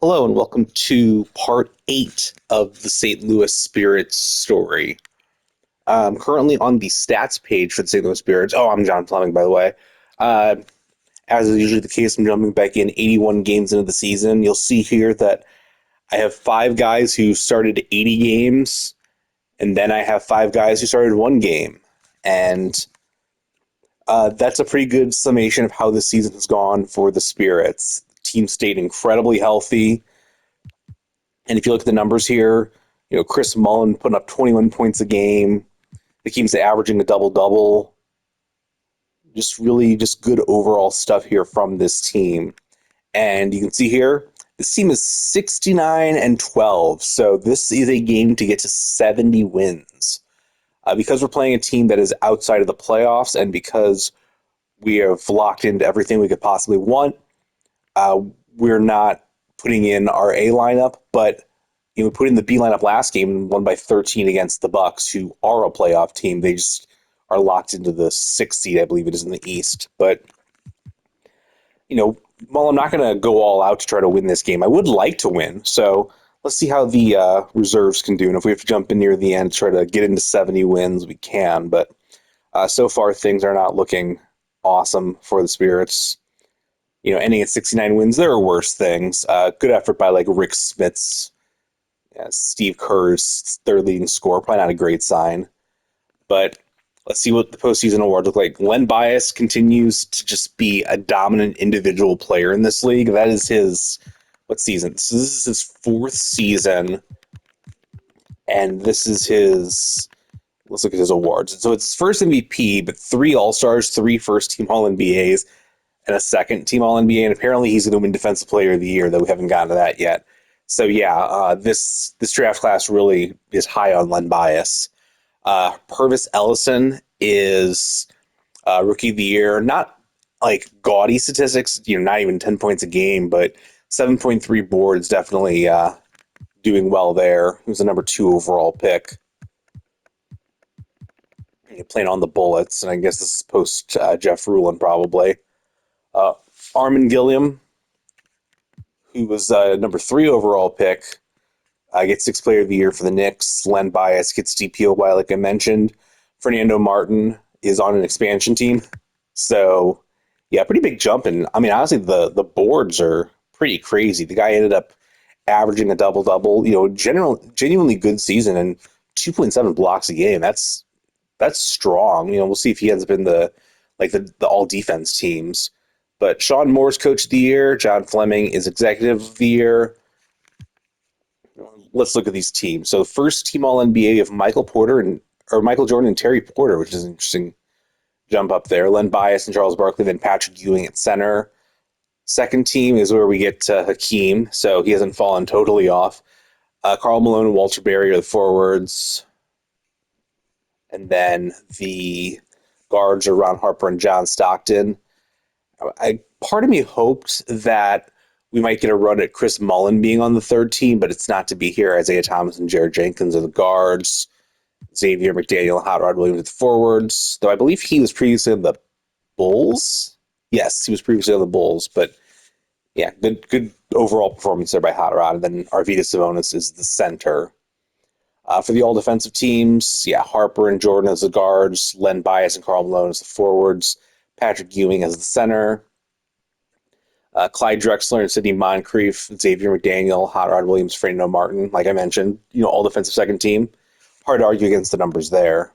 Hello and welcome to part 8 of the St. Louis Spirits story. I'm currently on the stats page for the St. Louis Spirits. Oh, I'm John Fleming, by the way. Uh, as is usually the case, I'm jumping back in 81 games into the season. You'll see here that I have 5 guys who started 80 games, and then I have 5 guys who started 1 game. And that's a pretty good summation of how the season has gone for the Spirits. The team stayed incredibly healthy. And if you look at the numbers here, Chris Mullin putting up 21 points a game. The team's averaging a double-double. Just good overall stuff here from this team. And you can see here, this team is 69-12. So this is a game to get to 70 wins. Because we're playing a team that is outside of the playoffs and because we have locked into everything we could possibly want, we're not putting in our A lineup, but we put in the B lineup last game and won by 13 against the Bucks, who are a playoff team. They just are locked into the 6th seed, I believe it is, in the East. But while I'm not going to go all out to try to win this game, I would like to win. So let's see how the reserves can do, and if we have to jump in near the end to try to get into 70 wins, we can. But so far, things are not looking awesome for the Spirits. Ending at 69 wins, there are worse things. Good effort by Rick Smits, Steve Kerr's third leading scorer. Probably not a great sign. But let's see what the postseason awards look like. Len Bias continues to just be a dominant individual player in this league. That is his, what season? So this is his 4th season. And this is his, let's look at his awards. So it's first MVP, but 3 All-Stars, 3 first-team All-NBAs, and a second-team All-NBA. And apparently he's going to win Defensive Player of the Year, though we haven't gotten to that yet. So yeah, this draft class really is high on Len Bias. Purvis Ellison is Rookie of the Year. Not gaudy statistics, not even 10 points a game, but 7.3 boards, definitely doing well there. He was the number 2 overall pick. Playing on the Bullets, and I guess this is post Jeff Rulin probably. Armin Gilliam, who was number 3 overall pick, gets 6th Player of the Year for the Knicks. Len Bias gets DPOY, like I mentioned. Fernando Martin is on an expansion team. So, yeah, pretty big jump. And, I mean, honestly, the boards are pretty crazy. The guy ended up averaging a double-double, genuinely good season, and 2.7 blocks a game. That's strong. We'll see if he ends up in the all-defense teams. But Sean Moore's Coach of the Year. John Fleming is Executive of the Year. Let's look at these teams. So first team All-NBA of Michael Jordan and Terry Porter, which is an interesting jump up there. Len Bias and Charles Barkley, then Patrick Ewing at center. Second team is where we get Hakeem, so he hasn't fallen totally off. Karl Malone and Walter Berry are the forwards. And then the guards are Ron Harper and John Stockton. Part of me hoped that we might get a run at Chris Mullin being on the third team, but it's not to be here. Isaiah Thomas and Jared Jenkins are the guards. Xavier McDaniel and Hot Rod Williams are the forwards, though I believe he was previously on the Bulls. Yes, he was previously on the Bulls, but yeah, good overall performance there by Hot Rod. And then Arvydas Sabonis is the center. For the all-defensive teams, Harper and Jordan as the guards, Len Bias and Karl Malone as the forwards, Patrick Ewing as the center, Clyde Drexler and Sidney Moncrief, Xavier McDaniel, Hot Rod Williams, Fernando Martin, like I mentioned, all defensive second team. Hard to argue against the numbers there.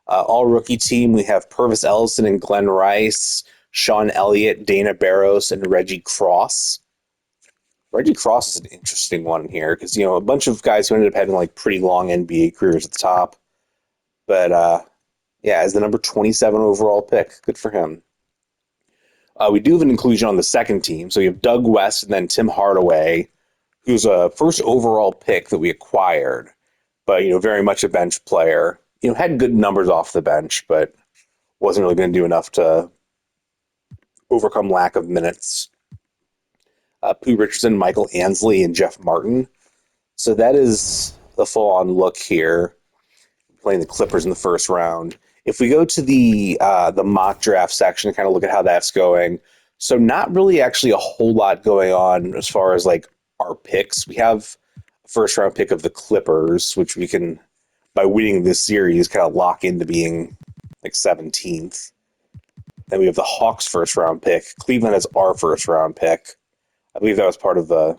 All rookie team, we have Purvis Ellison and Glenn Rice, Sean Elliott, Dana Barros, and Reggie Cross. Reggie Cross is an interesting one here because, a bunch of guys who ended up having pretty long NBA careers at the top. But as the number 27 overall pick, good for him. We do have an inclusion on the second team. So you have Doug West and then Tim Hardaway, who's a first overall pick that we acquired, but, very much a bench player. Had good numbers off the bench, but wasn't really going to do enough to overcome lack of minutes. Pooh Richardson, Michael Ansley, and Jeff Martin. So that is the full-on look here, playing the Clippers in the first round. If we go to the mock draft section and kind of look at how that's going, so not really actually a whole lot going on as far as our picks. We have a first round pick of the Clippers, which we can, by winning this series, kind of lock into being like 17th. Then we have the Hawks first round pick. Cleveland has our first round pick. I believe that was part of the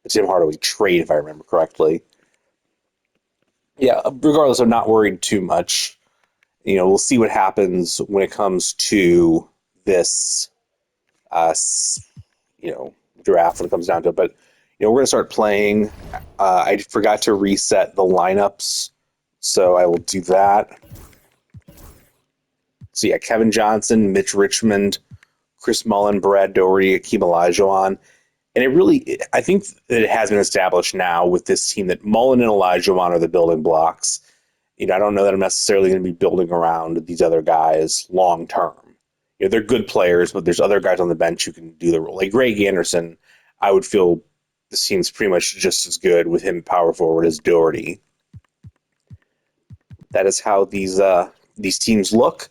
Tim Hardaway trade, if I remember correctly. Yeah, regardless, I'm not worried too much. We'll see what happens when it comes to this, draft when it comes down to it. But, we're going to start playing. I forgot to reset the lineups, so I will do that. So, yeah, Kevin Johnson, Mitch Richmond, Chris Mullin, Brad Daugherty, Akeem Olajuwon. And I think that it has been established now with this team that Mullin and Olajuwon are the building blocks. I don't know that I'm necessarily going to be building around these other guys long term. They're good players, but there's other guys on the bench who can do the role. Like Greg Anderson, I would feel this team's pretty much just as good with him power forward as Daugherty. That is how these teams look.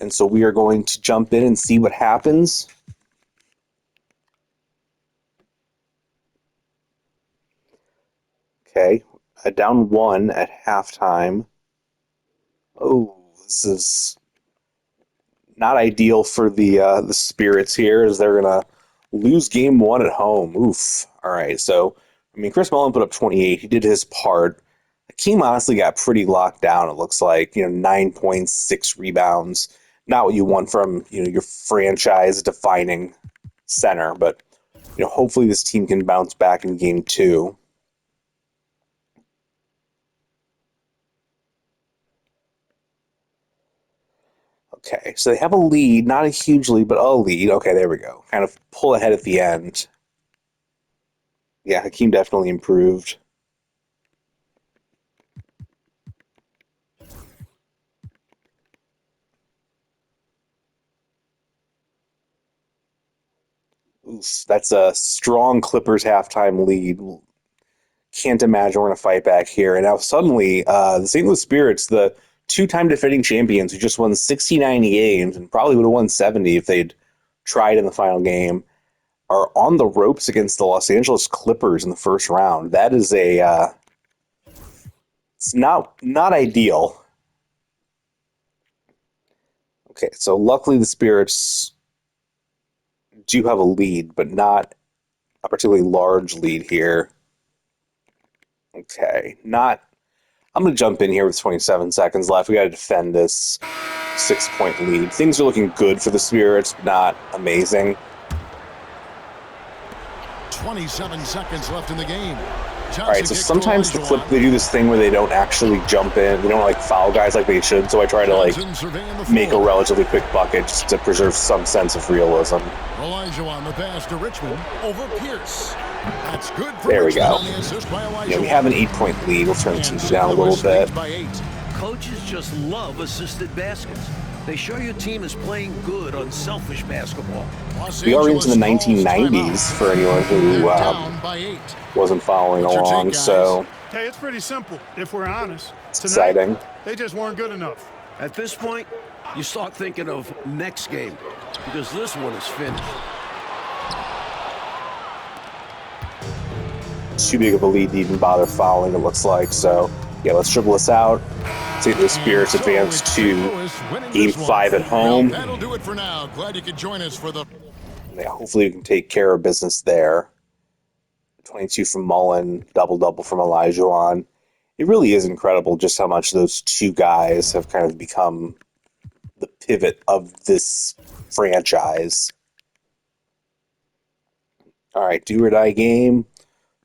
And so we are going to jump in and see what happens. Okay, down 1 at halftime. Oh, this is not ideal for the Spirits here, as they're gonna lose game 1 at home. Oof. All right, so Chris Mullin put up 28. He did his part. Akeem honestly got pretty locked down. It looks like 9 points, 6 rebounds. Not what you want from your franchise-defining center, but hopefully this team can bounce back in game 2. Okay, so they have a lead, not a huge lead, but a lead. Okay, there we go. Kind of pull ahead at the end. Yeah, Hakeem definitely improved. Oof, that's a strong Clippers halftime lead. Can't imagine we're going to fight back here. And now suddenly, the St. Louis Spirits, the two-time defending champions who just won 69 games and probably would have won 70 if they'd tried in the final game, are on the ropes against the Los Angeles Clippers in the first round. That is it's not ideal. Okay, so luckily the Spirits do have a lead, but not a particularly large lead here. Okay, I'm going to jump in here with 27 seconds left. We got to defend this 6-point lead. Things are looking good for the Spirits, but not amazing. 27 seconds left in the game. All right, so sometimes the Clip, they do this thing where they don't actually jump in. They don't foul guys like they should, so I try to make a relatively quick bucket just to preserve some sense of realism. Olajuwon the pass to Richmond over Pierce. That's good for there we go. We have an 8-point lead. We'll turn the TV down a little bit. Coaches just love assisted baskets. They show your team is playing good, unselfish basketball. We are into the 1990s for anyone who wasn't following along, so... Hey, it's pretty simple, if we're honest. It's exciting. They just weren't good enough. At this point, you start thinking of next game, because this one is finished. Too big of a lead to even bother fouling, it looks like, so... Yeah, let's dribble this out. See the Spirits advance to Game 5 at home. That'll do it for now. Glad you could join us for the... Yeah, hopefully we can take care of business there. 22 from Mullin, double-double from Olajuwon. It really is incredible just how much those two guys have kind of become the pivot of this franchise. All right, do-or-die game.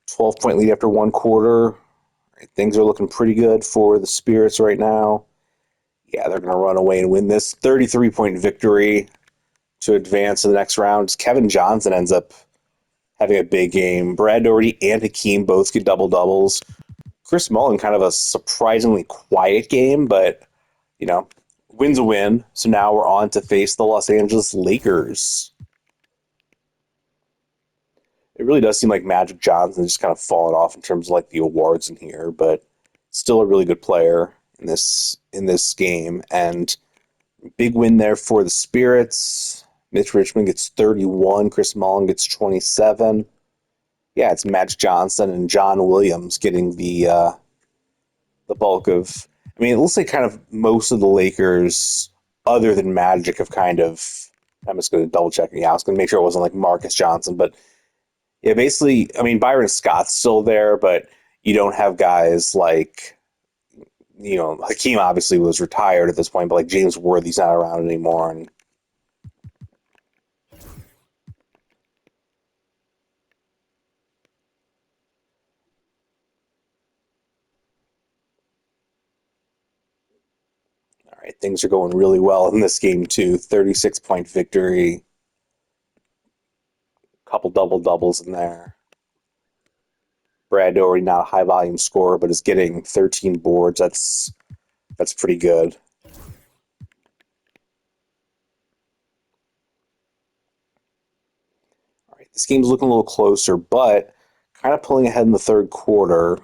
12-point lead after one quarter. Things are looking pretty good for the Spirits right now. Yeah, they're going to run away and win this 33-point victory to advance to the next round. Kevin Johnson ends up having a big game. Brad Daugherty and Hakeem both get double-doubles. Chris Mullin, kind of a surprisingly quiet game, but, win's a win. So now we're on to face the Los Angeles Lakers. It really does seem like Magic Johnson just kind of fallen off in terms of the awards in here, but still a really good player in this game. And big win there for the Spirits. Mitch Richmond gets 31. Chris Mullin gets 27. Yeah, it's Magic Johnson and John Williams getting the bulk of. I mean, it looks like kind of most of the Lakers, other than Magic, have kind of. I'm just going to double check. Yeah, I was going to make sure it wasn't like Marcus Johnson, but yeah, basically, I mean, Byron Scott's still there, but you don't have guys like, Hakeem obviously was retired at this point, but like James Worthy's not around anymore, and all right, things are going really well in this game too. 36-point victory, couple double doubles in there. Brad Doherty, not a high volume scorer, but is getting 13 boards. That's pretty good. All right, this game's looking a little closer, but kind of pulling ahead in the third quarter.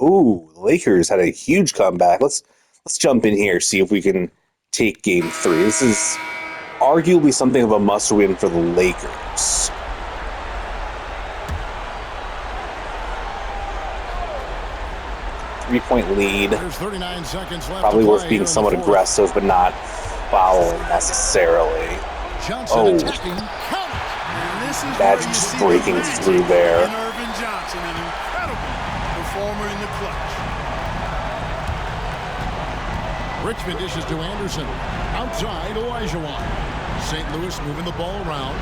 Ooh, the Lakers had a huge comeback. Let's jump in here, see if we can take game 3. This is arguably something of a must-win for the Lakers. Three-point lead. There's 39 seconds left. Probably worth being somewhat aggressive, but not fouling necessarily. Johnson attacking. Magic just breaking through there. Irvin Johnson, an incredible performer in the clutch. Richmond dishes to Anderson. Outside, Olajuwon. St. Louis moving the ball around.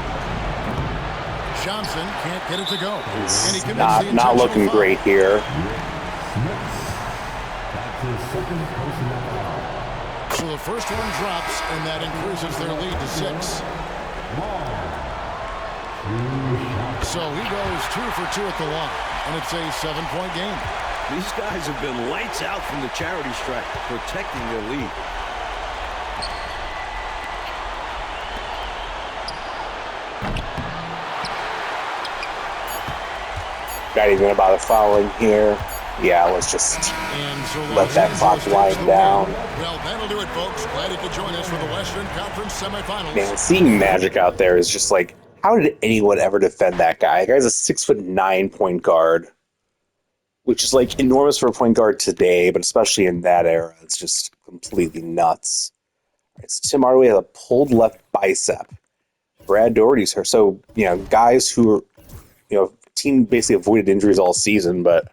Johnson can't get it to go. And he not looking great here. So the first one drops, and that increases their lead to 6. So he goes 2 for 2 at the line, and it's a 7-point game. These guys have been lights out from the charity stripe, protecting their lead. Not even about a fouling here. Yeah, let's just let that clock wind down. Well, that'll do it, folks. Glad you could join us for the Western Conference semifinals. Man, seeing Magic out there is just like, how did anyone ever defend that guy? The guy's a 6'9" point guard, which is like enormous for a point guard today, but especially in that era, it's just completely nuts. All right, so Tim Hardaway has a pulled left bicep. Brad Doherty's hurt. So, guys who are, team basically avoided injuries all season, but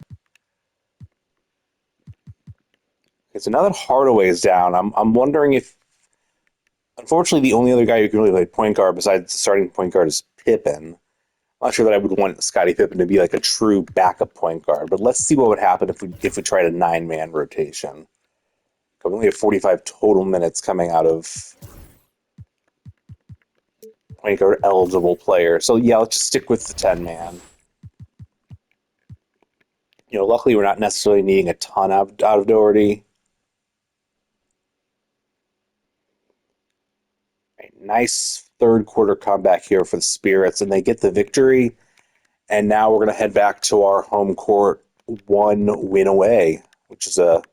it's now that Hardaway is down. I'm wondering if, unfortunately, the only other guy who can really play point guard besides the starting point guard is Pippen. I'm not sure that I would want Scottie Pippen to be like a true backup point guard, but let's see what would happen if we tried a 9-man rotation. We only have 45 total minutes coming out of point guard eligible player. So yeah, let's just stick with the 10-man. Luckily we're not necessarily needing a ton out of Doherty. Nice third quarter comeback here for the Spirits, and they get the victory. And now we're going to head back to our home court, 1 win away, which is a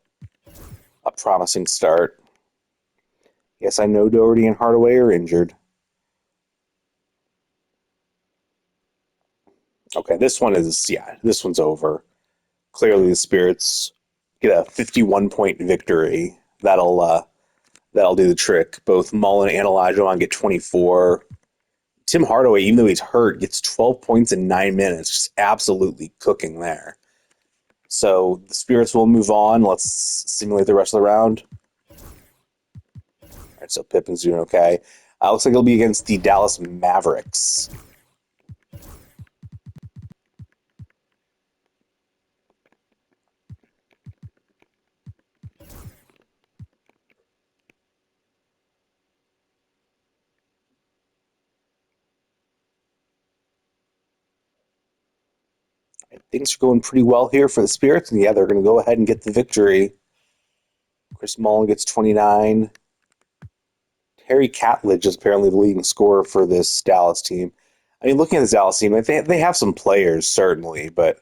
promising start. Yes, I know Doherty and Hardaway are injured. Okay, this one's over. Clearly the Spirits get a 51-point victory. That'll do the trick. Both Mullen and Olajuwon get 24. Tim Hardaway, even though he's hurt, gets 12 points in 9 minutes. Just absolutely cooking there. So the Spirits will move on. Let's simulate the rest of the round. All right, so Pippen's doing okay. Looks like he'll be against the Dallas Mavericks. Things are going pretty well here for the Spirits, and yeah, they're going to go ahead and get the victory. Chris Mullen gets 29. Terry Catledge is apparently the leading scorer for this Dallas team. I mean, looking at this Dallas team, they have some players, certainly, but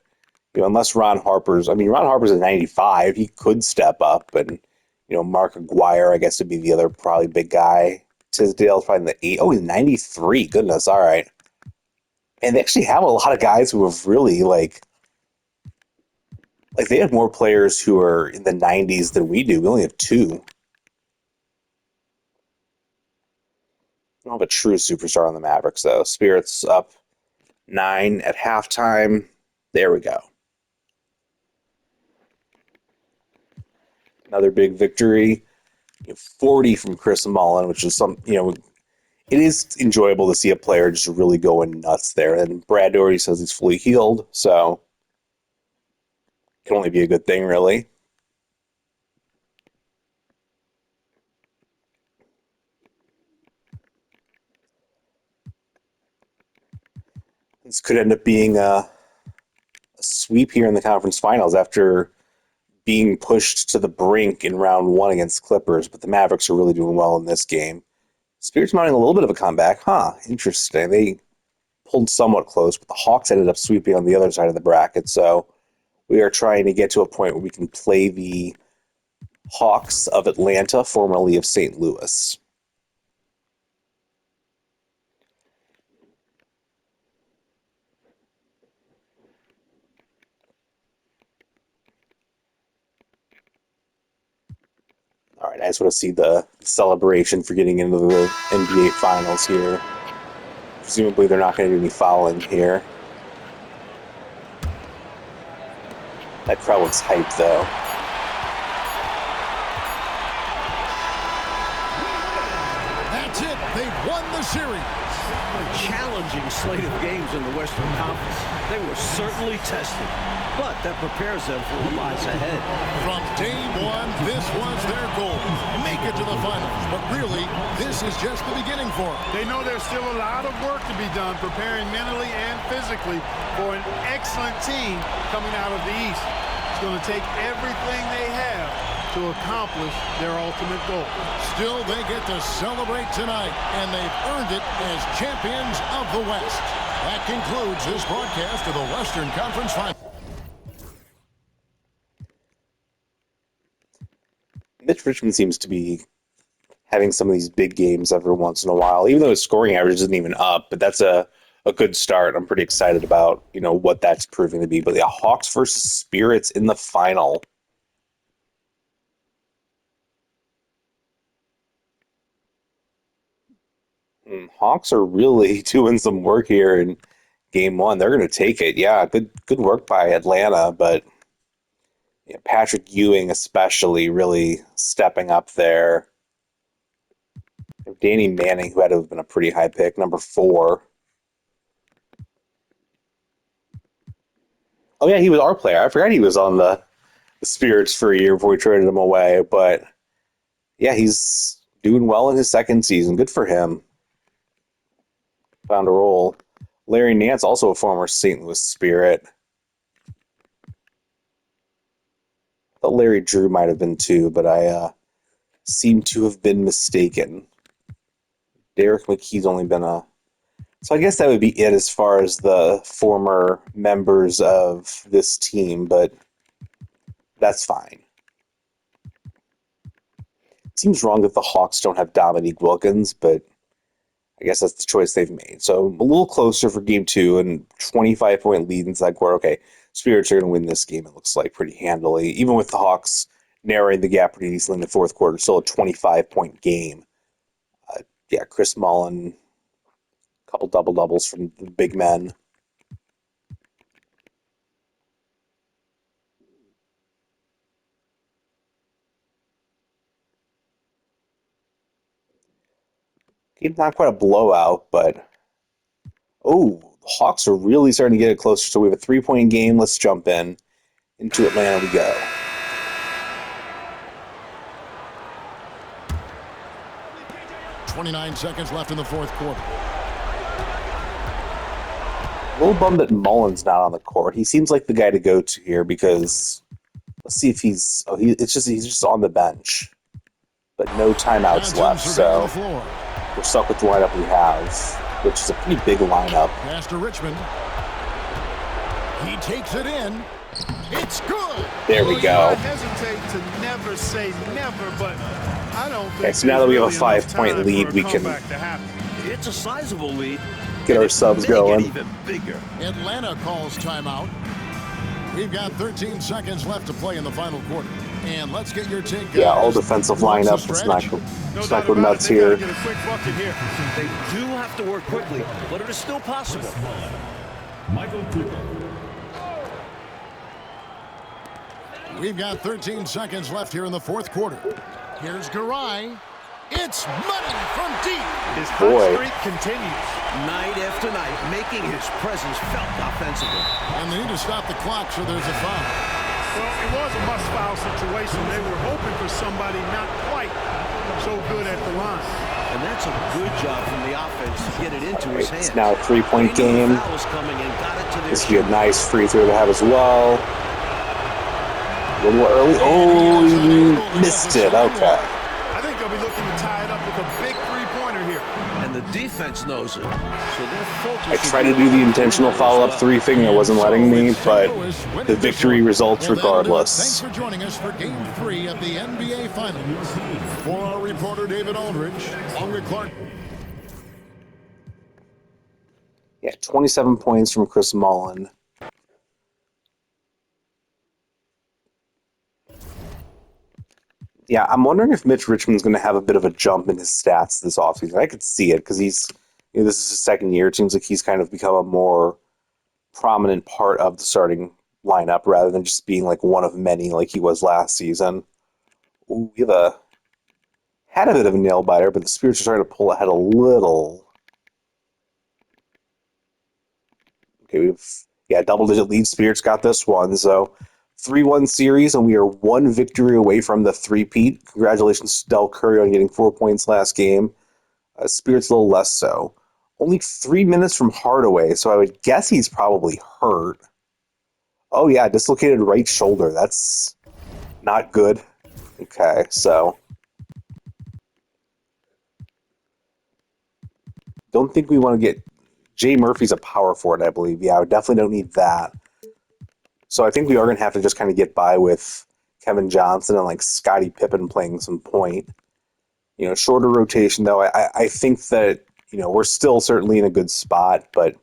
unless Ron Harper's at 95, he could step up, and Mark Aguirre, I guess, would be the other probably big guy. Tisdale's probably in the 8. Oh, he's 93. Goodness, all right. And they actually have a lot of guys who have really like they have more players who are in the 90s than we do. We only have two. We don't have a true superstar on the Mavericks, though. Spirits up 9 at halftime. There we go. Another big victory. 40 from Chris Mullin, which is it is enjoyable to see a player just really going nuts there. And Brad Doherty says he's fully healed, so it can only be a good thing, really. This could end up being a sweep here in the conference finals after being pushed to the brink in round 1 against Clippers, but the Mavericks are really doing well in this game. Spirits mounting a little bit of a comeback. Interesting. They pulled somewhat close, but the Hawks ended up sweeping on the other side of the bracket, so we are trying to get to a point where we can play the Hawks of Atlanta, formerly of St. Louis. All right, I just want to see the celebration for getting into the NBA Finals here. Presumably they're not going to do any fouling here. That crowd looks hyped, though. That's it. They've won the series. A challenging slate of games in the Western Conference. They were certainly tested, but that prepares them for what lies ahead. From day one, this was their goal. Make it to the finals. But really, this is just the beginning for them. They know there's still a lot of work to be done, preparing mentally and physically for an excellent team coming out of the East. It's going to take everything they have to accomplish their ultimate goal. Still, they get to celebrate tonight, and they've earned it as champions of the West. That concludes this broadcast of the Western Conference Finals. Mitch Richmond seems to be having some of these big games every once in a while, even though his scoring average isn't even up, but that's a good start. I'm pretty excited about, what that's proving to be. But the Hawks versus Spirits in the final. Hawks are really doing some work here in game 1. They're going to take it. Yeah, good work by Atlanta, but Patrick Ewing especially really stepping up there. Danny Manning, who had to have been a pretty high pick, number 4. Oh yeah, he was our player. I forgot he was on the Spirits for a year before we traded him away. But yeah, he's doing well in his second season. Good for him. Found a role. Larry Nance, also a former St. Louis Spirit. I thought Larry Drew might have been too, but I seem to have been mistaken. Derek McKee's only been a... So I guess that would be it as far as the former members of this team, but that's fine. It seems wrong that the Hawks don't have Dominique Wilkins, but I guess that's the choice they've made. So a little closer for game 2 and 25-point lead inside quarter. Okay, Spirits are going to win this game, it looks like, pretty handily. Even with the Hawks narrowing the gap pretty easily in the fourth quarter, still a 25-point game. Chris Mullin, a couple double-doubles from the big men. Game's not quite a blowout, but... Oh, the Hawks are really starting to get it closer. So we have a 3-point game. Let's jump in. Into Atlanta we go. .29 seconds left in the fourth quarter. A little bummed that Mullin's not on the court. He seems like the guy to go to here because... Let's see if he's... he's just on the bench. But no timeouts left, so... We're stuck with the lineup we have, which is a pretty big lineup. Pass to Richmond. He takes it in. It's good. There we go. I hesitate to never say never, but I don't think... Okay, so now that we have a 5-point lead, we can... It's a sizable lead. Get our subs going. Even bigger. Atlanta calls timeout. We've got 13 seconds left to play in the final quarter. And let's get your take. Yeah, all defensive lineup. Let's not go nuts here. Get a quick bucket here. They do have to work quickly, but it is still possible. Michael Cooper. We've got 13 seconds left here in the fourth quarter. Here's Garay. It's money from deep. His Boy. hot streak continues. Night after night, making his presence felt offensively. And they need to stop the clock, so there's a foul. Well, it was a must-foul situation. They were hoping for somebody not quite so good at the line. And that's a good job from the offense to get it into his hands. It's now a 3-point They knew the game. foul was coming and got it to their This would be a nice free throw to have as well. A little early. Oh, he missed it. Okay. I think they'll be looking to tie it up with a big three-pointer here. And the defense knows it. So they're focused. I tried to do the intentional follow-up three thing. It wasn't letting me, but the victory results regardless. Thanks for joining us for Game 3 of the NBA Finals. For our reporter, David Aldridge, along with Clark. Yeah, 27 points from Chris Mullin. Yeah, I'm wondering if Mitch Richmond's going to have a bit of a jump in his stats this offseason. I could see it because this is his second year. It seems like he's kind of become a more prominent part of the starting lineup rather than just being like one of many like he was last season. Ooh, we had a bit of a nail biter, but the Spirits are starting to pull ahead a little. Okay, double-digit lead. Spirits got this one, so 3-1 series, and we are one victory away from the three-peat. Congratulations to Del Curry on getting 4 points last game. Spirits a little less so. Only 3 minutes from Hardaway, so I would guess he's probably hurt. Oh yeah, dislocated right shoulder. That's not good. Okay, so don't think we want to get... Jay Murphy's a power forward, I believe. Yeah, I definitely don't need that. So I think we are going to have to just kind of get by with Kevin Johnson and like Scottie Pippen playing some point. Shorter rotation, though. I think that, we're still certainly in a good spot, but,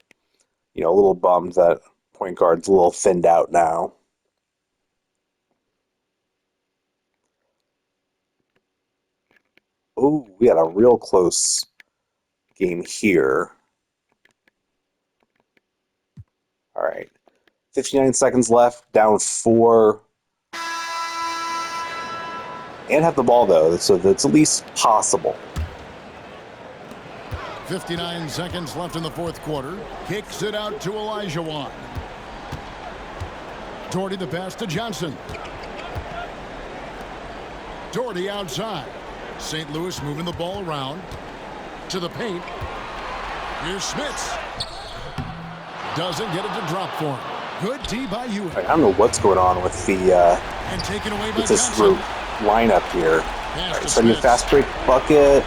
a little bummed that point guard's a little thinned out now. Oh, we had a real close game here. All right. 59 seconds left, down 4. And have the ball, though, so that's at least possible. 59 seconds left in the fourth quarter. Kicks it out to Olajuwon. Doherty the pass to Johnson. Doherty outside. St. Louis moving the ball around to the paint. Here's Smits. Doesn't get it to drop for him. Good D by Ewing. I don't know what's going on with And taken away by with this Johnson. lineup here. All right, so I need a fast break bucket.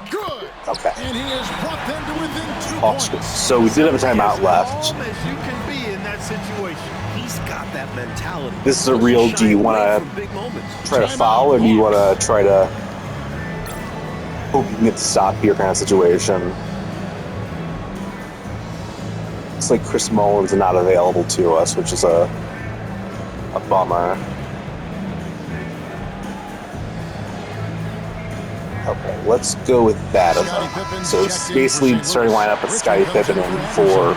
Good. Okay. And he has brought them to within 2 Awesome. points. So we did have a timeout left. Calm as you can be in that situation. He's got that mentality. This is a real. Do you want to try to foul, or do you want to try to hope you can get the stop here kind of situation? Looks like Chris Mullin's not available to us, which is a bummer. Okay, let's go with that. So it's basically starting lineup with Scottie Pippen in for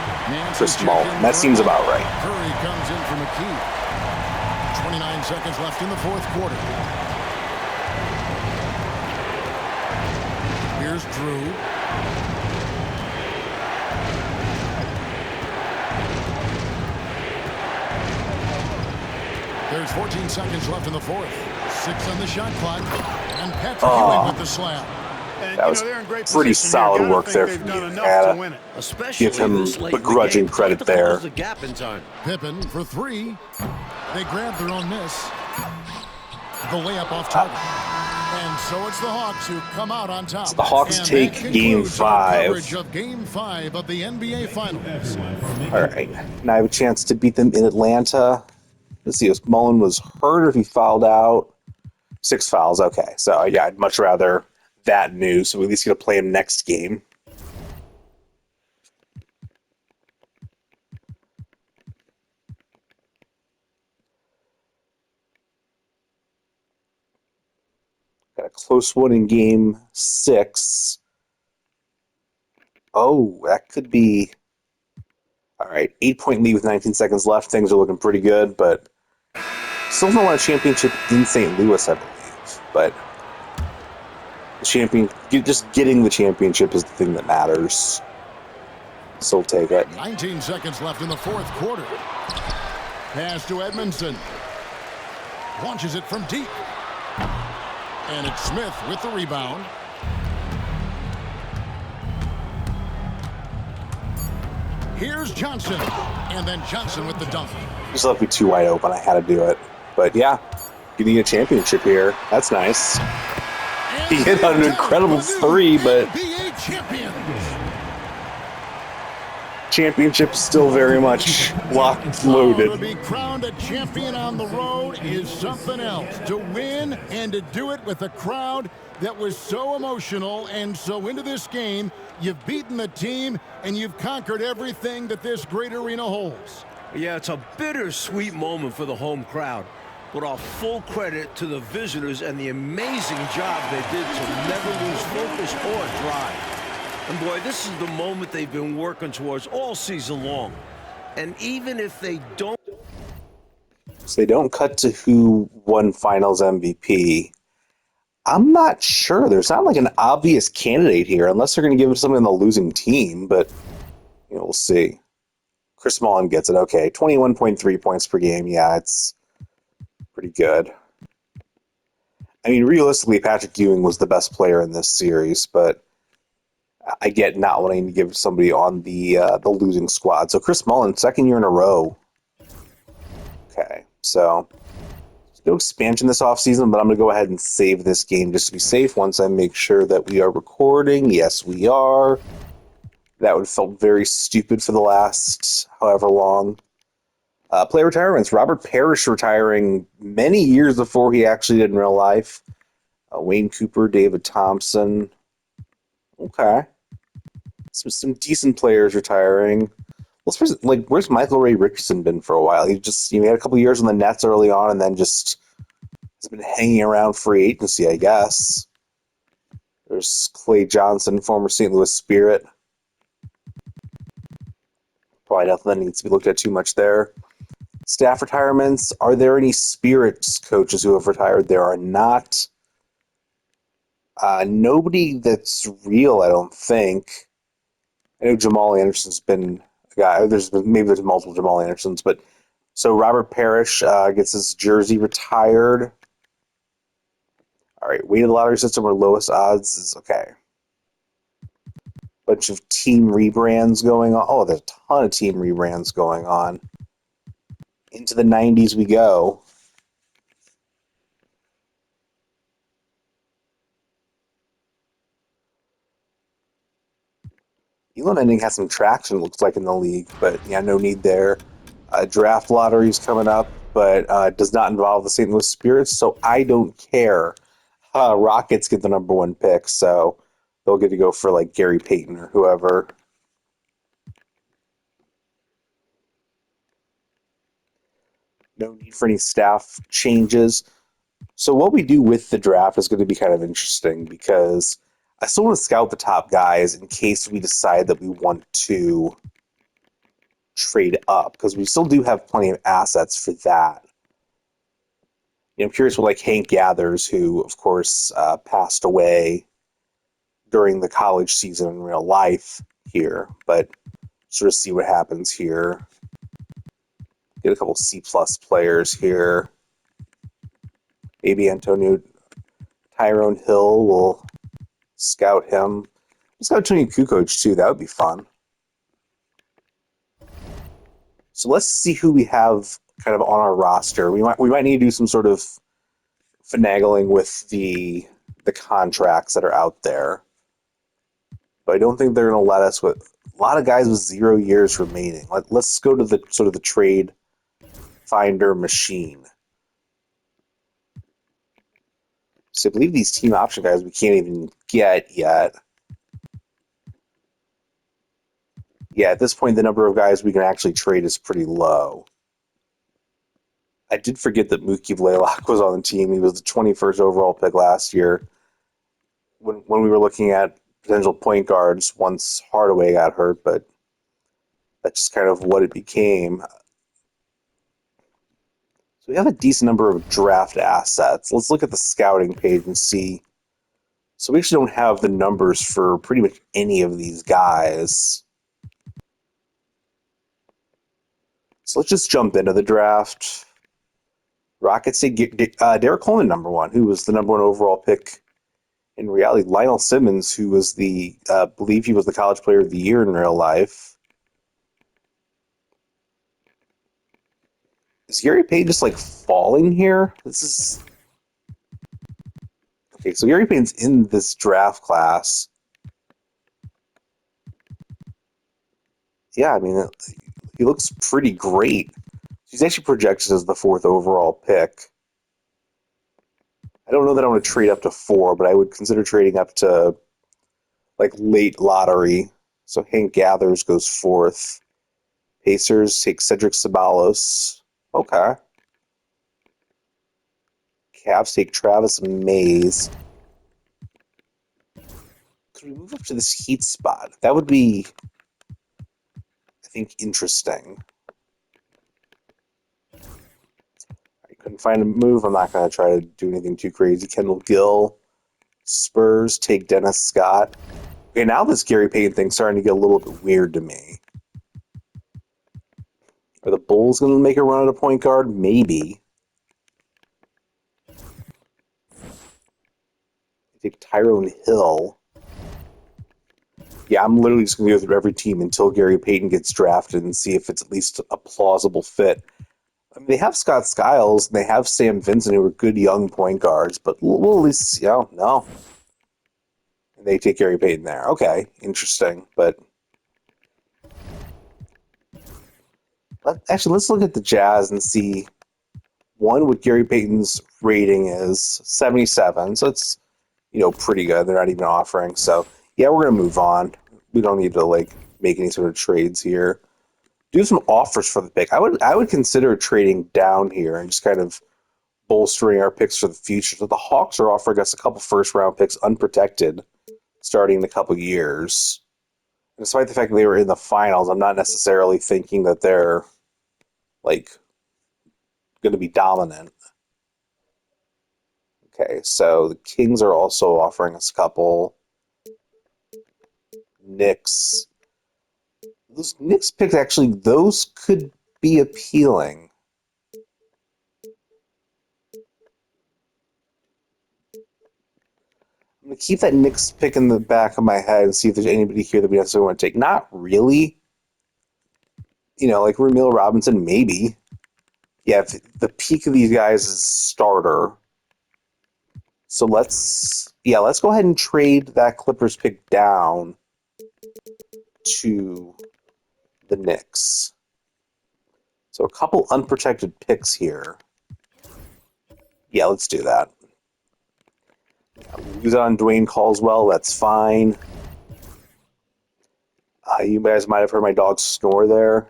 Chris Mullin. That seems about right. Curry comes in for McKee. 29 seconds left in the fourth quarter. Here's Drew. There's 14 seconds left in the fourth. 6 on the shot clock. And Patrick Ewing with the slam. And, That was they're in great pretty position solid here. Gotta work think there they've from done you. enough Gotta to win it. Especially give him this late in the begrudging game. credit Tough to there. close the gap in time. Pippen for 3. They grab their own miss. The layup off target. And so it's the Hawks who come out on top. The Hawks And take that Game concludes our 5. coverage of Game 5 of the NBA Finals. All right. Now I have a chance to beat them in Atlanta. Let's see if Mullin was hurt or if he fouled out. 6 fouls. Okay. So, yeah, I'd much rather that news. So we at least get to play him next game. Got a close one in game 6. Oh, that could be... All right, 8-point lead with 19 seconds left. Things are looking pretty good, but still don't want a championship in St. Louis, I believe. But just getting the championship is the thing that matters. So we'll take it. 19 seconds left in the fourth quarter. Pass to Edmondson. Launches it from deep. And it's Smith with the rebound. Here's Johnson. And then Johnson with the dunk. Just left me too wide open. I had to do it. But yeah, getting a championship here. That's nice. He hit an incredible 3, but NBA champions. championship still very much locked, loaded. To be crowned a champion on the road is something else. To win and to do it with a crowd that was so emotional and so into this game, you've beaten the team and you've conquered everything that this great arena holds. Yeah, it's a bittersweet moment for the home crowd. But all full credit to the visitors and the amazing job they did to never lose focus or drive. And boy, this is the moment they've been working towards all season long. And even if they don't... So they don't cut to who won finals MVP. I'm not sure. There's not like an obvious candidate here, unless they're going to give it to somebody on the losing team, but we'll see. Chris Mullin gets it. Okay, 21.3 points per game. Yeah, it's pretty good. I mean, realistically, Patrick Ewing was the best player in this series, but I get not wanting to give somebody on the losing squad. So Chris Mullin, 2nd year in a row. Okay, so no expansion this offseason, but I'm going to go ahead and save this game just to be safe once I make sure that we are recording. Yes, we are. That would have felt very stupid for the last however long. Player retirements. Robert Parrish retiring many years before he actually did in real life. Wayne Cooper, David Thompson. Okay. Some decent players retiring. Well, where's Michael Ray Richardson been for a while? He had a couple years on the Nets early on, and then just has been hanging around free agency, I guess. There's Clay Johnson, former St. Louis Spirit. Probably nothing that needs to be looked at too much there. Staff retirements. Are there any Spirits coaches who have retired? There are not. Nobody that's real, I don't think. I know Jamal Anderson's been a guy. There's multiple Jamal Andersons, but so Robert Parrish gets his jersey retired. All right, weighted lottery system or lowest odds is okay. Bunch of team rebrands going on. Oh, there's a ton of team rebrands going on. Into the 90s we go. Elon Ending has some traction, looks like, in the league, but yeah, no need there. Draft lottery's coming up, but does not involve the St. Louis Spirits, so I don't care. Rockets get the number 1 pick, so they'll get to go for like Gary Payton or whoever. No need for any staff changes. So what we do with the draft is going to be kind of interesting because I still want to scout the top guys in case we decide that we want to trade up, because we still do have plenty of assets for that. I'm curious what Hank Gathers, who of course passed away during the college season in real life here, but sort of see what happens here. Get a couple C+ players here. Maybe Tyrone Hill will scout him. Scout Tony Kukoc too. That would be fun. So let's see who we have kind of on our roster. We might need to do some sort of finagling with the contracts that are out there. But I don't think they're going to let us with a lot of guys with 0 years remaining. Let's go to the sort of the trade finder machine. So I believe these team option guys we can't even get yet. Yeah, at this point, the number of guys we can actually trade is pretty low. I did forget that Mookie Blaylock was on the team. He was the 21st overall pick last year. When we were looking at potential point guards once Hardaway got hurt, but that's just kind of what it became. So we have a decent number of draft assets. Let's look at the scouting page and see. So we actually don't have the numbers for pretty much any of these guys. So let's just jump into the draft. Rockets say Derek Coleman, number one, who was the number one overall pick in reality. Lionel Simmons, who was believe he was the college player of the year in real life. Is Gary Payton just like falling here? This is okay. So Gary Payton's in this draft class. Yeah, I mean, he looks pretty great. He's actually projected as the 4th overall pick. I don't know that I want to trade up to 4, but I would consider trading up to like late lottery. So Hank Gathers goes 4th. Pacers take Cedric Ceballos. Okay. Cavs take Travis Mays. Could we move up to this Heat spot? That would be, I think, interesting. I couldn't find a move. I'm not going to try to do anything too crazy. Kendall Gill. Spurs take Dennis Scott. Okay, now this Gary Payton thing's starting to get a little bit weird to me. Are the Bulls going to make a run at a point guard? Maybe. They take Tyrone Hill. Yeah, I'm literally just going to go through every team until Gary Payton gets drafted and see if it's at least a plausible fit. I mean, they have Scott Skiles and they have Sam Vincent, who are good young point guards, but we'll at least, no. And they take Gary Payton there. Okay, interesting, but actually, let's look at the Jazz and see, one, what Gary Payton's rating is. 77, so it's, pretty good. They're not even offering. So, yeah, we're going to move on. We don't need to, make any sort of trades here. Do some offers for the pick. I would consider trading down here and just kind of bolstering our picks for the future. So the Hawks are offering us a couple first-round picks unprotected starting in a couple years. And despite the fact that they were in the finals, I'm not necessarily thinking that they're going to be dominant. Okay, so the Kings are also offering us a couple. Knicks. Those Knicks picks, actually, those could be appealing. I'm going to keep that Knicks pick in the back of my head and see if there's anybody here that we necessarily want to take. Not really. Like Ramil Robinson, maybe. Yeah, the peak of these guys is starter. So let's go ahead and trade that Clippers pick down to the Knicks. So a couple unprotected picks here. Yeah, let's do that. Use it on Dwayne Caldwell, that's fine. You guys might have heard my dog snore there.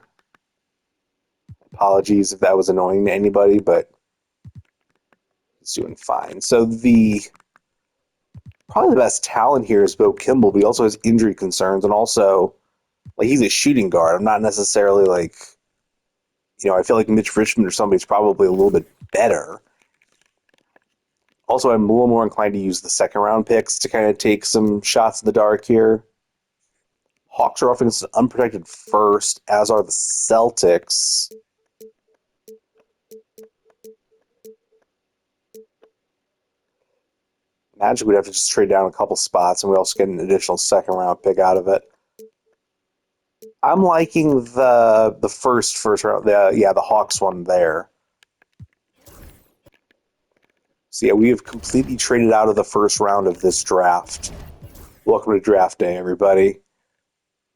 Apologies if that was annoying to anybody, but it's doing fine. So probably the best talent here is Bo Kimball, but he also has injury concerns, and also he's a shooting guard. I'm not necessarily I feel like Mitch Richmond or somebody's probably a little bit better. Also, I'm a little more inclined to use the second-round picks to kind of take some shots in the dark here. Hawks are offering us an unprotected first, as are the Celtics. Magic would have to just trade down a couple spots, and we also get an additional second-round pick out of it. I'm liking the first round. The Hawks one there. So yeah, we have completely traded out of the first round of this draft. Welcome to draft day, everybody.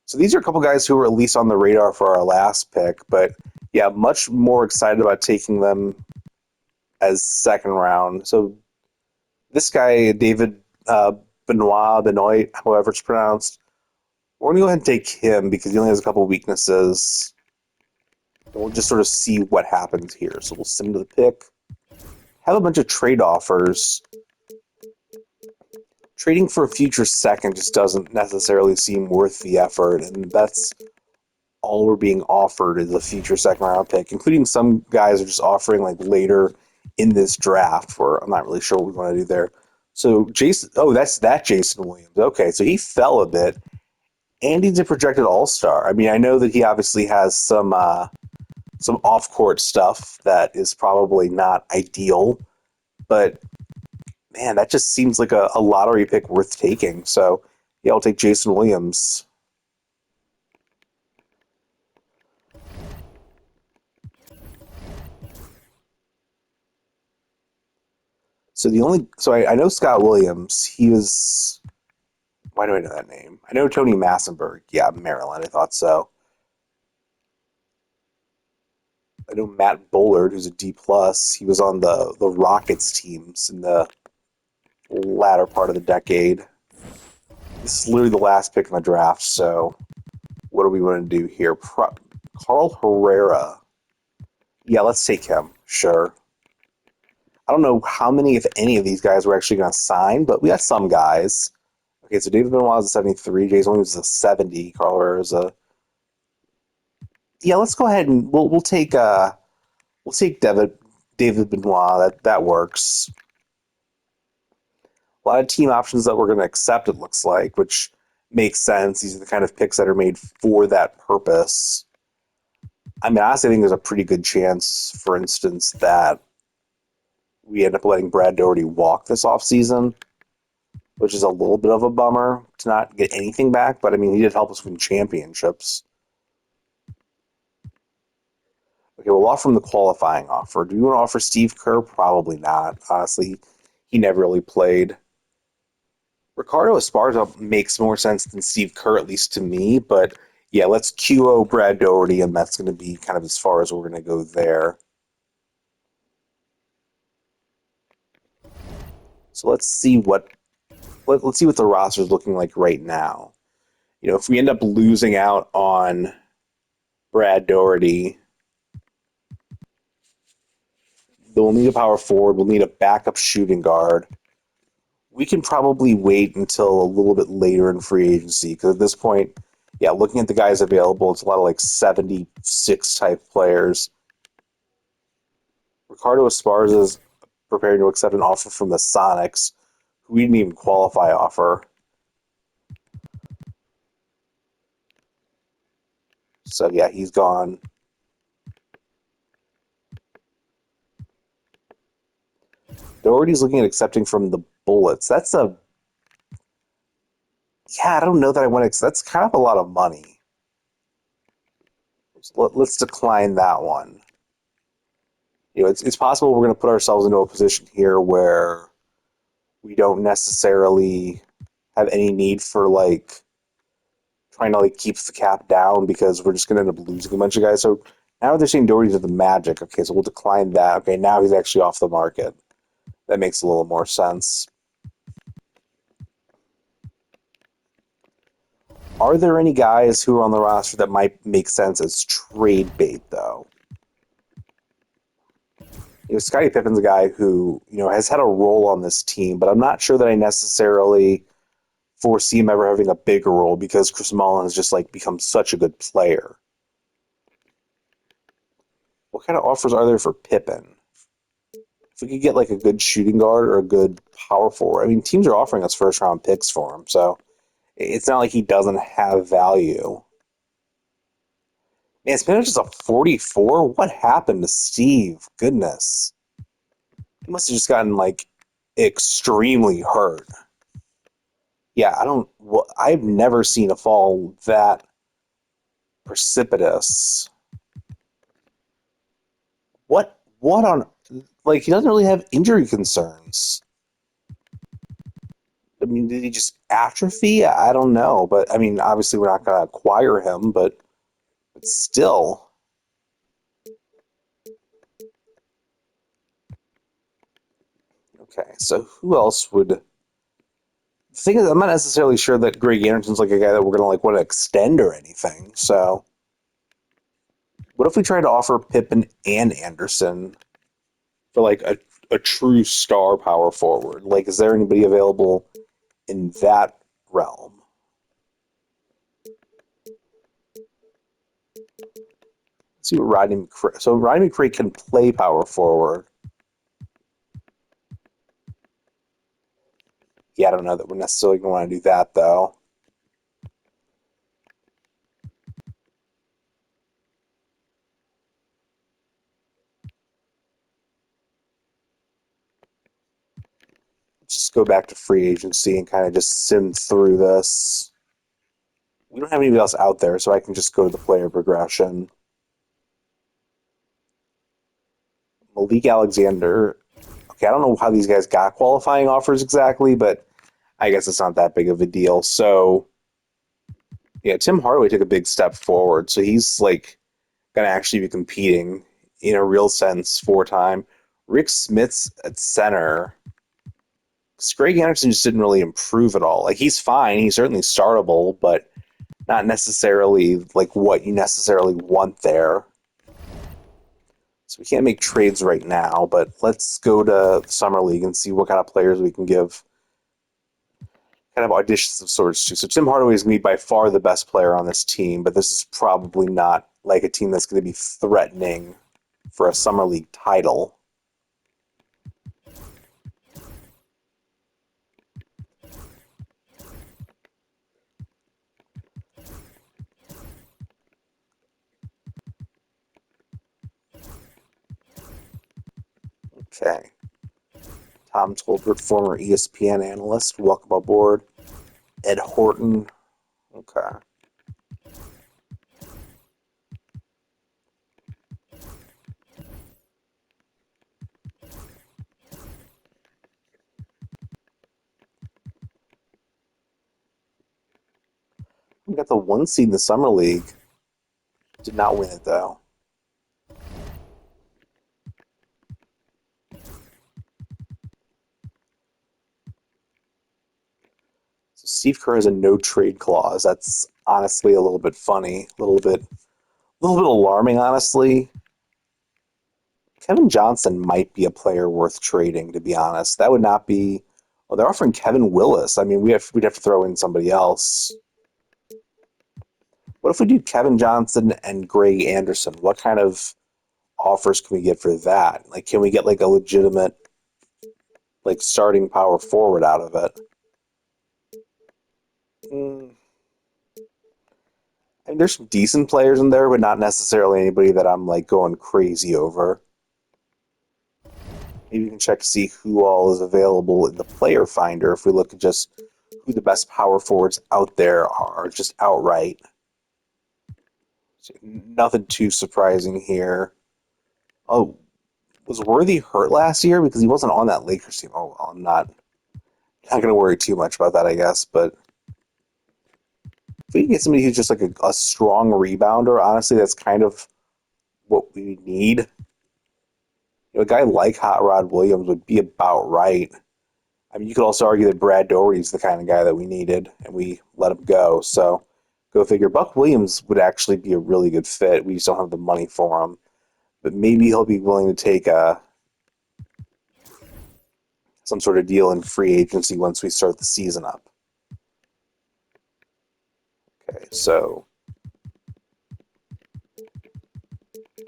So these are a couple guys who were at least on the radar for our last pick, but yeah, much more excited about taking them as second round. So this guy, David Benoit, however it's pronounced, we're going to go ahead and take him because he only has a couple weaknesses. we'll just sort of see what happens here. So we'll send to the pick. Have a bunch of trade offers. Trading for a future second just doesn't necessarily seem worth the effort, and that's all we're being offered is a future second round pick, including some guys are just offering like later in this draft where I'm not really sure what we want to do there. So Jason, that's Jason Williams. Okay, so he fell a bit, and he's a projected all-star. I mean, I know that he obviously has some off-court stuff that is probably not ideal, but man, that just seems like a lottery pick worth taking. So yeah, I'll take Jason Williams. So I know Scott Williams. He was. Why do I know that name? I know Tony Massenburg. Yeah, Maryland. I thought so. I know Matt Bullard, who's a D plus. He was on the Rockets teams in the latter part of the decade. This is literally the last pick in the draft. So what do we want to do here? Carl Herrera. Yeah, let's take him. Sure. I don't know how many, if any, of these guys we're actually going to sign, but we got some guys. Okay, so David Benoit is a 73. Jason Williams is a 70. Carl Herrera is a. Yeah, let's go ahead and we'll take David Benoit. That works. A lot of team options that we're going to accept. It looks like, which makes sense. These are the kind of picks that are made for that purpose. I mean, honestly, I think there's a pretty good chance, for instance, that we end up letting Brad Daugherty walk this offseason, which is a little bit of a bummer to not get anything back. But, I mean, he did help us win championships. Okay, we'll offer him the qualifying offer. Do we want to offer Steve Kerr? Probably not. Honestly, he never really played. Ricardo Esparza makes more sense than Steve Kerr, at least to me. But, yeah, let's QO Brad Daugherty, and that's going to be kind of as far as we're going to go there. So let's see what the roster is looking like right now. You know, if we end up losing out on Brad Daugherty, then we'll need a power forward. We'll need a backup shooting guard. We can probably wait until a little bit later in free agency because at this point, yeah, looking at the guys available, it's a lot of like 76 type players. Ricardo Esparza is preparing to accept an offer from the Sonics, who we didn't even qualify offer. So yeah, he's gone. Daugherty's looking at accepting from the Bullets. I don't know that I want to. That's kind of a lot of money. So let's decline that one. You know, it's possible we're going to put ourselves into a position here where we don't necessarily have any need for like trying to like keep the cap down because we're just going to end up losing a bunch of guys. So now they're saying Daugherty's at the Magic. Okay, so we'll decline that. Okay, now he's actually off the market. That makes a little more sense. Are there any guys who are on the roster that might make sense as trade bait, though? You know, Scottie Pippen's a guy who, you know, has had a role on this team, but I'm not sure that I necessarily foresee him ever having a bigger role because Chris Mullin has just like become such a good player. What kind of offers are there for Pippen? If we could get like a good shooting guard or a good power forward, I mean, teams are offering us first round picks for him, so it's not like he doesn't have value. Man, Spinach is a 44? What happened to Steve? Goodness. He must have just gotten, like, extremely hurt. Yeah, I've never seen a fall that precipitous. What on, like, he doesn't really have injury concerns. I mean, did he just atrophy? I don't know, but, I mean, obviously we're not going to acquire him, but still. Okay, so who else would... The thing is, I'm not necessarily sure that Greg Anderson's like a guy that we're going to like want to extend or anything, so... What if we tried to offer Pippen and Anderson for like a true star power forward? Like, is there anybody available in that realm? Let's see what Rodney McCray. So Rodney McCray can play power forward. Yeah, I don't know that we're necessarily going to want to do that though. Just go back to free agency and kind of just sim through this. We don't have anybody else out there, so I can just go to the player progression. Malik Alexander. Okay, I don't know how these guys got qualifying offers exactly, but I guess it's not that big of a deal. So, yeah, Tim Hardaway took a big step forward. So he's like going to actually be competing in a real sense for time. Rick Smith's at center. Greg Anderson just didn't really improve at all. Like, he's fine. He's certainly startable, but not necessarily like what you necessarily want there. So we can't make trades right now, but let's go to Summer League and see what kind of players we can give kind of auditions of sorts to. So Tim Hardaway is going to be by far the best player on this team, but this is probably not like a team that's going to be threatening for a Summer League title. Okay. Tom Tolbert, former ESPN analyst. Welcome aboard. Ed Horton. Okay. We got the 1 seed in the Summer League. Did not win it, though. So Steve Kerr has a no trade clause. That's honestly a little bit funny, a little bit alarming, honestly. Kevin Johnson might be a player worth trading, to be honest. That would not be. Well, they're offering Kevin Willis. I mean, we'd have to throw in somebody else. What if we do Kevin Johnson and Greg Anderson? What kind of offers can we get for that? Like, can we get like a legitimate, like, starting power forward out of it? I mean, there's some decent players in there, but not necessarily anybody that I'm like going crazy over. Maybe you can check to see who all is available in the player finder if we look at just who the best power forwards out there are, just outright. So nothing too surprising here. Oh, was Worthy hurt last year? Because he wasn't on that Lakers team. Oh, well, I'm not going to worry too much about that, I guess. But if we can get somebody who's just like a strong rebounder, honestly, that's kind of what we need. A guy like Hot Rod Williams would be about right. I mean, you could also argue that Brad Doherty's the kind of guy that we needed, and we let him go. So, go figure. Buck Williams would actually be a really good fit. We just don't have the money for him. But maybe he'll be willing to take some sort of deal in free agency once we start the season up. Okay, so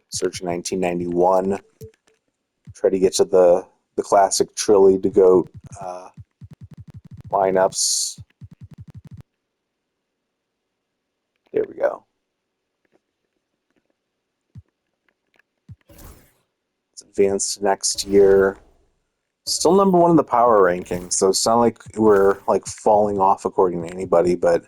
search 1991. Try to get to the classic Trilly to GOAT lineups. There we go. Let's advance to next year. Still number one in the power rankings, so it's not like we're like falling off according to anybody, but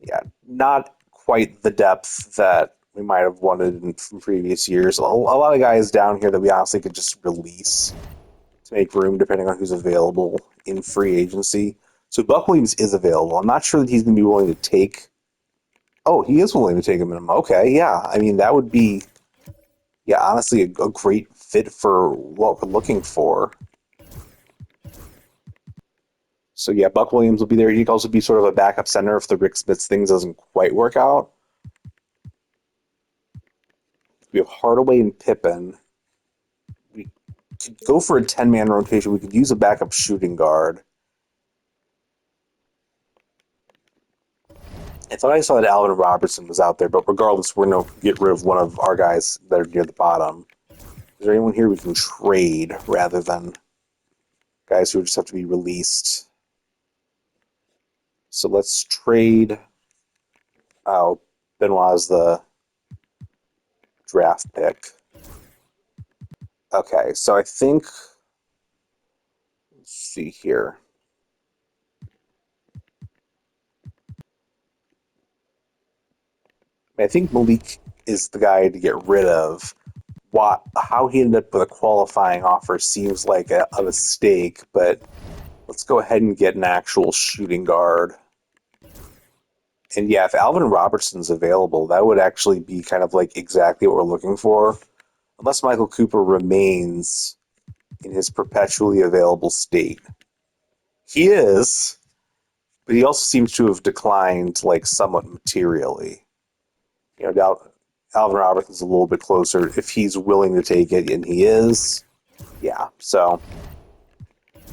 yeah, not quite the depth that we might have wanted from previous years. A lot of guys down here that we honestly could just release to make room depending on who's available in free agency. So Buck Williams is available. I'm not sure that he's going to be willing to take. Oh, he is willing to take a minimum. Okay, yeah. I mean, that would be, yeah, honestly, a great fit for what we're looking for. So yeah, Buck Williams will be there. He could also be sort of a backup center if the Rick Smith things doesn't quite work out. We have Hardaway and Pippen. We could go for a 10-man rotation. We could use a backup shooting guard. I thought I saw that Alvin Robertson was out there, but regardless, we're going to get rid of one of our guys that are near the bottom. Is there anyone here we can trade rather than guys who just have to be released? So let's trade. Oh, Benoit's the draft pick. Okay, so I think. Let's see here. I think Malik is the guy to get rid of. How he ended up with a qualifying offer seems like a mistake, but let's go ahead and get an actual shooting guard. And yeah, if Alvin Robertson's available, that would actually be kind of like exactly what we're looking for. Unless Michael Cooper remains in his perpetually available state. He is, but he also seems to have declined like somewhat materially. You know, Alvin Robertson's a little bit closer if he's willing to take it, and he is. Yeah, so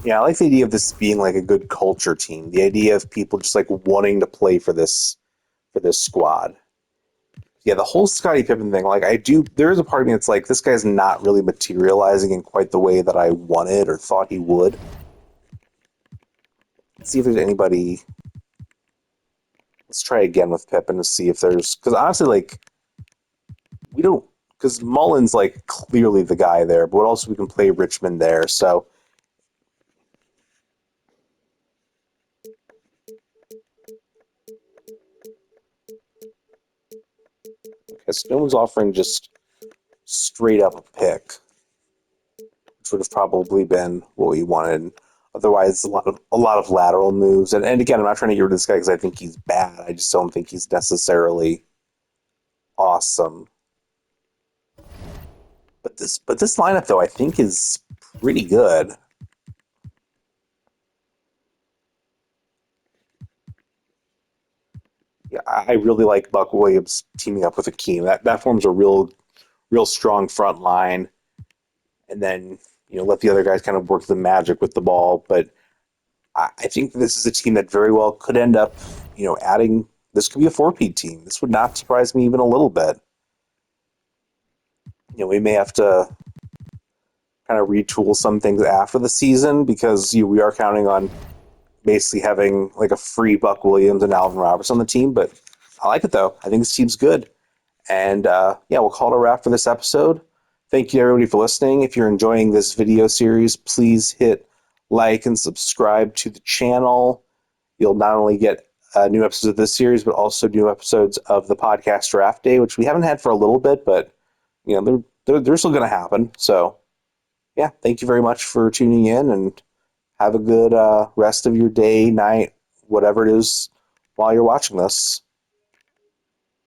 yeah, I like the idea of this being like a good culture team. The idea of people just like wanting to play for this squad. Yeah, the whole Scottie Pippen thing, like there is a part of me that's like, this guy's not really materializing in quite the way that I wanted or thought he would. Let's see if there's anybody. Let's try again with Pippen to see if there's, because honestly, like, we don't, because Mullen's like clearly the guy there, but also we can play Richmond there, so. Okay, so no one's offering just straight up a pick, which would have probably been what we wanted. Otherwise, a lot of lateral moves, and again, I'm not trying to get rid of this guy because I think he's bad. I just don't think he's necessarily awesome. But this lineup though, I think is pretty good. Yeah, I really like Buck Williams teaming up with Akeem. That forms a real strong front line, and then let the other guys kind of work the magic with the ball. But I think this is a team that very well could end up, adding. This could be a 4-peat team. This would not surprise me even a little bit. We may have to kind of retool some things after the season because we are counting on basically having like a free Buck Williams and Alvin Roberts on the team. But I like it though. I think this team's good. And we'll call it a wrap for this episode. Thank you everybody for listening. If you're enjoying this video series, please hit like and subscribe to the channel. You'll not only get new episodes of this series, but also new episodes of the podcast Draft Day, which we haven't had for a little bit, but they're still going to happen. So, yeah, thank you very much for tuning in, and have a good rest of your day, night, whatever it is while you're watching this.